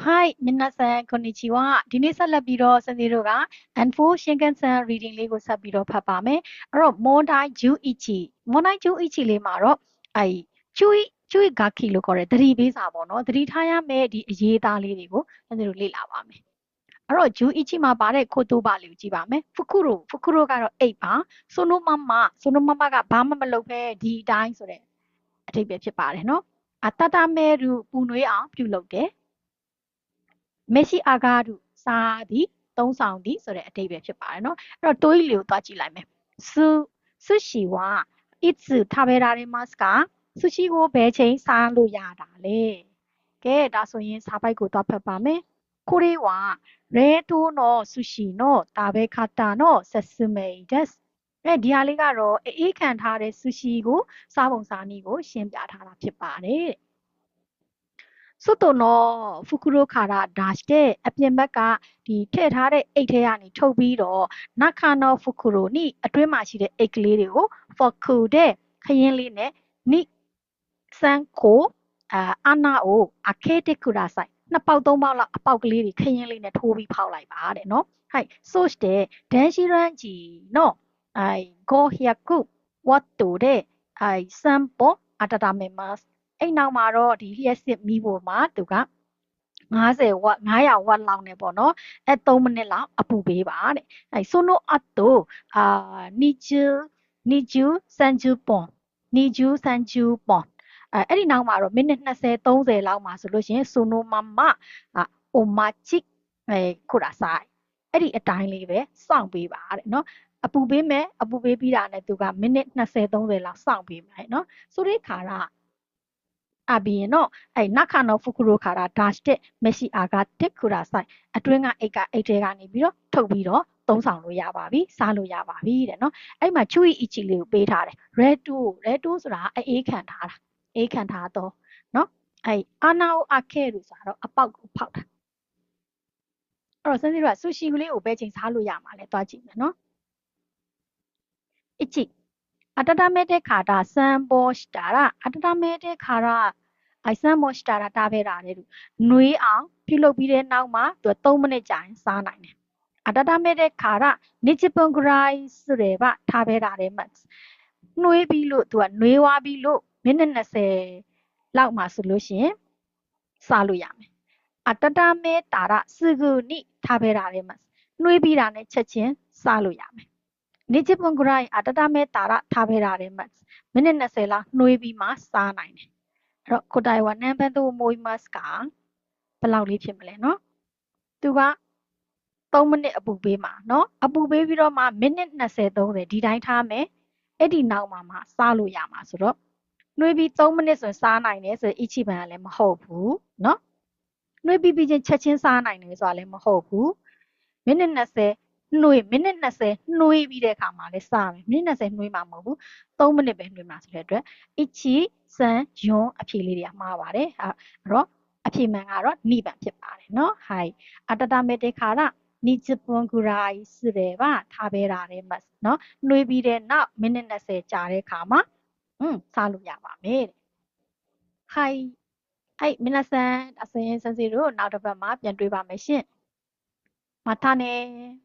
Hi, minasan konnichiwa. ဒီနေ့ဆက်လက်ပြီးတော့စနေတို့က N4 Shinkansen reading လေးကိုဆက်ပြီးတော့ဖတ်ပါမယ်။အဲ့တော့ Mondai Juichi လေးမှာတော့Chui Gaki လို့ခေါ်တဲ့သတိပေးစာပေါ့နော်။သတိထားရမယ့်ဒီအရေးအသားလေးတွေကိုစနေတို့လေ့လာပါမယ်။အဲ့တော့ Juichi မှာပါတဲ့ခိုတိုပါလေးကိုကြည့်ပါမယ်။ Fukuro ကတော့အိပ်ပါ Sonomama ကဘာမှမလုပ်ဘဲဒီအတိုင်းဆိုတဲ့အဓိပ္ပာယ်ဖြစ်ပါတယ်နော်။ Atatameru ပူနွေးအောင်ပြုလုပ်တယ်။ Meshi agaru စားသည်သုံးဆောင်သည်ဆိုတဲ့အဓိပ္ပာယ်ဖြစ်ပါတယ်နော်။အဲ့တော့ တိုးကြီးလေးကိုသွားကြည့်လိုက်မယ်။ Sushi wa itsu taberaremasu ka? Sushi ကိုဘယ်ချိန်စားလို့ရတာလဲ။ကဲဒါဆိုရင်စာပိုက်ကိုသွားဖတ်ပါမယ်။ これは冷凍のsushiの食べ方の説明です。ဒီဟာလေးကတော့အေးခံထားတဲ့ sushi ကိုစားပုံစားနည်းကိုရှင်းပြထားတာဖြစ်ပါတယ်တဲ့။外の袋から出してအပြင်ဘက်ကထည့်ထားတဲ့အိတ်ထဲကနေထုတ်ပြီးတော့中の袋にအတွင်းမှာရှိတဲ့အိတ်ကလေးတွေကို fork でခရမ်းလေးနဲ့ 2-3 穴を開けてください。2ပေါက်3ပေါက်လောက်အပေါက်ကလေးတွေခရမ်းလေးနဲ့ထိုးပြီးဖောက်လိုက်ပါတဲ့နော်။そして電子レンジの500ワットで3分温めます。အဲ့နောက်မှာတော့ဒီလျှပ်စစ်မီးဖိုမှာသူက500 ဝတ်လောက်နဲ့ပေါ့နော်3 မိနစ်လောက်အပူပေးပါတဲ့その後20-30分အဲ့ဒီနောက်မှာတော့မိနစ်20-30လောက်မှာဆိုလို့ရှိရင်そのままお待ちくださいအဲ့ဒီအတိုင်းလေးပဲစောင့်ပေးပါတဲ့နော်အပူပေးပြီးတာနဲ့သူကမိနစ်20-30လောက်စောင့်ပေးမယ်နော်それから中の袋から出して召し上がってくださいအတွင်းကအိတ်ထဲကနေပြီးတော့ထုတ်ပြီးတော့သုံးဆောင်လို့ရပါပြီစားလို့ရပါပြီတဲ့နော်အဲ့မှာ chewy ichi လေးကိုပေးထားတယ် redo ဆိုတာအေးခံထားတာအေးခံထားတော့နော်အဲ့ anao akeru ဆိုတာတော့အပေါက်ကိုဖောက်တာအဲ့တော့စနေတို့က sushi လေးကိုဘယ်ချိန်စားလို့ရမှာလဲသွားကြည့်မယ်နော်1温めてから3本したら3本したら食べられるနှွေးအောင်ပြုလုပ်ပြီးတဲ့နောက်မှာသူက3မိနစ်ကြာရင်စားနိုင်တယ်温めてから20分ぐらいすれば食べられますနှွေးပြီးလို့သူကနှွေးသွားပြီးလို့မိနစ်20လောက်မှာဆိုလို့ရှိရင်စားလို့ရမယ်温めたらすぐに食べられますနှွေးပြီးတာနဲ့ချက်ချင်းစားလို့ရမယ်20分ぐらい温めたら食べられますမိနစ်20လောက်နှွေးပြီးမှစားနိုင်တယ်အဲ့တော့答えは何分と思いますかဘယ်လောက်လေးဖြစ်မလဲနော်သူက3မိနစ်အပူပေးမှာနော်အပူပေးပြီးတော့မှမိနစ်20-30ဒီတိုင်းထားမယ်အဲ့ဒီနောက်မှာမှစားလို့ရမှာဆိုတော့နှွေးပြီး3မိနစ်ဆိုရင်စားနိုင်တယ်ဆိုရင် ichiban ကလည်းမဟုတ်ဘူးနော်နှွေးပြီးပြီးချင်းချက်ချင်းစားနိုင်တယ်ဆိုတာလည်းမဟုတ်ဘူးမိနစ်20မိနစ်20နှွေးပြီးတဲ့အခါမှာလည်းစားမယ်မိနစ်20နှွေးမှာမဟုတ်ဘူး3မိနစ်ပဲနှွေးမှာဆိုတဲ့အတွက် ichi san yun အဖြေလေးတွေကမှားပါတယ်အဲ့တော့အဖြေမှန်ကတော့ 2番 ဖြစ်ပါတယ်နော်はい温めてから20分ぐらいすれば食べられますနော်နှွေးပြီးတဲ့နောက်မိနစ်20ကြာတဲ့အခါမှာစားလို့ရပါမယ်はいはい皆さんဒါဆိုရင်စင်စီတို့နောက်တစ်ပတ်မှာပြန်တွေ့ပါမယ်ရှင်またね